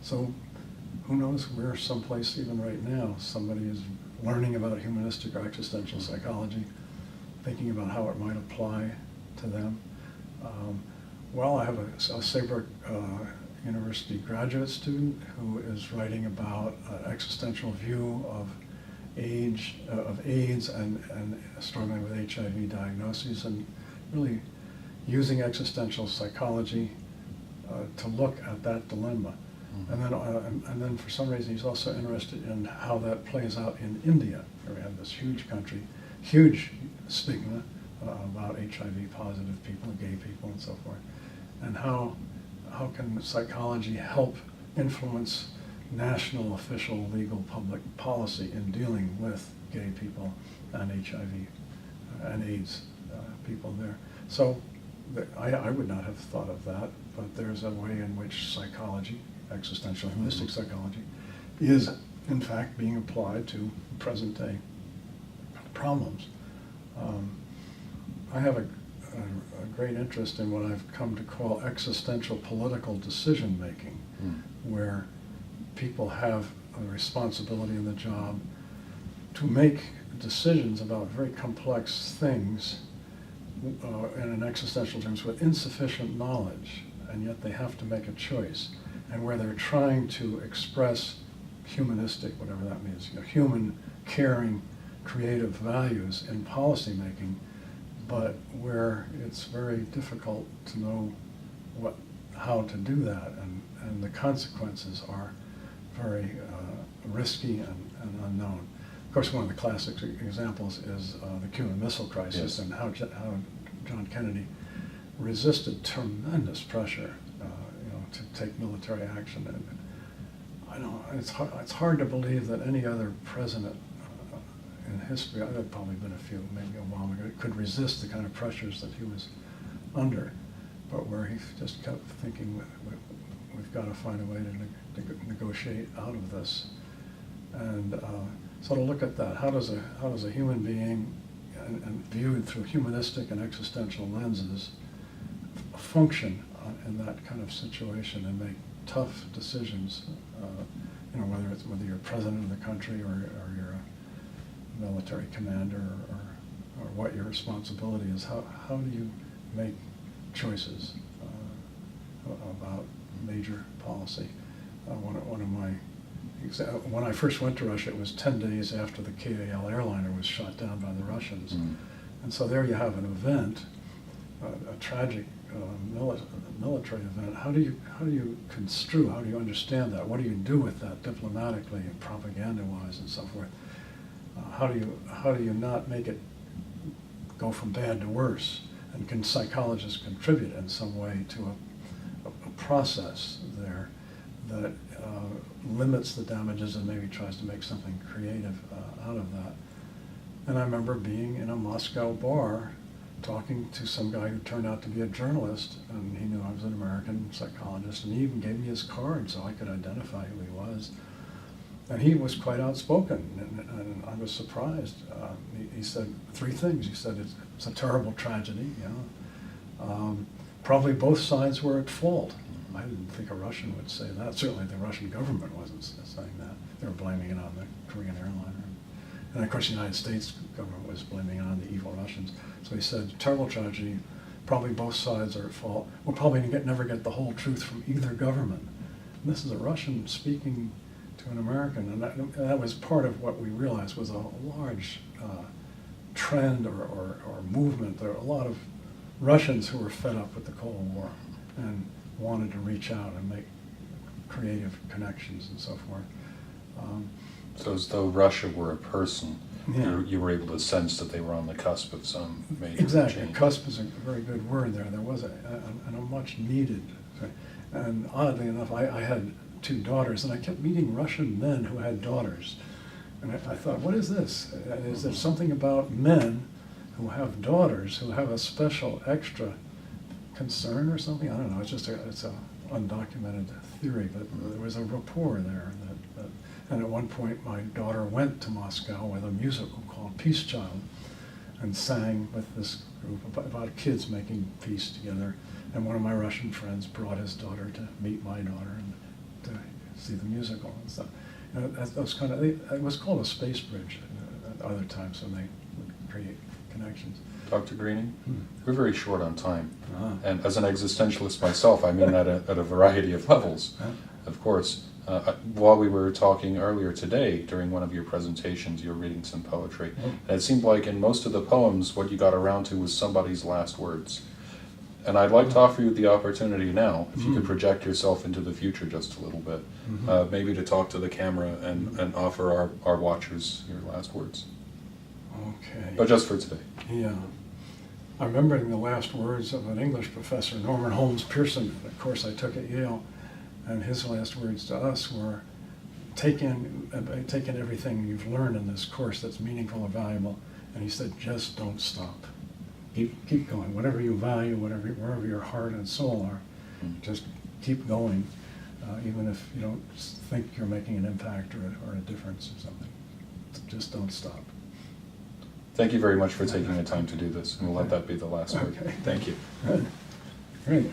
So who knows, we're someplace even right now, somebody is learning about humanistic or existential psychology, thinking about how it might apply to them. Well, I have a Saybrook University graduate student who is writing about an existential view of AIDS and struggling with HIV diagnoses, and really using existential psychology to look at that dilemma. And then for some reason he's also interested in how that plays out in India, where we have this huge country, huge stigma about HIV positive people, gay people and so forth, and how can psychology help influence national, official, legal, public policy in dealing with gay people and HIV and AIDS people there. So I would not have thought of that, but there's a way in which psychology, existential humanistic psychology, is in fact being applied to present day problems. I have a great interest in what I've come to call existential political decision making, where people have a responsibility in the job to make decisions about very complex things in an existential terms with insufficient knowledge, and yet they have to make a choice, and where they're trying to express humanistic, whatever that means, human, caring, creative values in policy making, but where it's very difficult to know how to do that, and the consequences are very risky and unknown. Of course, one of the classic examples is the Cuban Missile Crisis, and how John Kennedy resisted tremendous pressure, to take military action. And I know it's hard to believe that any other president in history, there have probably been a few, maybe Obama, could resist the kind of pressures that he was under, but where he just kept thinking, we've got to find a way to negotiate out of this. And so to look at that, how does a human being, and viewed through humanistic and existential lenses, function in that kind of situation and make tough decisions, whether you're president of the country or you're a military commander or what your responsibility is. How do you make choices about major policy? One of my when I first went to Russia, it was 10 days after the KAL airliner was shot down by the Russians. And so there you have an event, a tragic military event. How do you construe, how do you understand that? What do you do with that diplomatically and propaganda-wise and so forth? How do you not make it go from bad to worse? And can psychologists contribute in some way to a process there that limits the damages and maybe tries to make something creative out of that? And I remember being in a Moscow bar talking to some guy who turned out to be a journalist, and he knew I was an American psychologist, and he even gave me his card so I could identify who he was. And he was quite outspoken, and I was surprised. He said three things. He said it's a terrible tragedy. Probably both sides were at fault. I didn't think a Russian would say that. Certainly the Russian government wasn't saying that. They were blaming it on the Korean airliner. And of course the United States government was blaming it on the evil Russians. So he said, terrible tragedy, probably both sides are at fault. We'll probably never get the whole truth from either government. And this is a Russian speaking to an American, and that was part of what we realized was a large trend or movement. There were a lot of Russians who were fed up with the Cold War and wanted to reach out and make creative connections and so forth. So as though Russia were a person, Yeah. you were able to sense that they were on the cusp of some major Exactly. change. Cusp is a very good word there. There was a much needed. And oddly enough, I had two daughters, and I kept meeting Russian men who had daughters. And I thought, what is this? Is there something about men who have daughters who have a special extra concern or something? I don't know. It's a undocumented theory, but there was a rapport there. And at one point, my daughter went to Moscow with a musical called Peace Child and sang with this group about kids making peace together. And one of my Russian friends brought his daughter to meet my daughter and to see the musical and stuff. That was kind of, it was called a space bridge at other times when they would create connections. Dr. Greening, Hmm. we're very short on time. Ah. And as an existentialist myself, I mean at a variety of levels, Huh? of course. While we were talking earlier today, during one of your presentations, you were reading some poetry. Oh. And it seemed like in most of the poems, what you got around to was somebody's last words. And I'd like to offer you the opportunity now, if you could project yourself into the future just a little bit, maybe to talk to the camera and offer our watchers your last words. Okay. But just for today. Yeah. I'm remembering the last words of an English professor, Norman Holmes Pearson, of course I took at Yale, and his last words to us were, take in everything you've learned in this course that's meaningful or valuable, and he said, just don't stop. Keep going. Whatever you value, wherever your heart and soul are, just keep going, even if you don't think you're making an impact or a difference or something. Just don't stop. Thank you very much for taking the time to do this, and we'll let that be the last word. Okay. Thank you. Good. Great.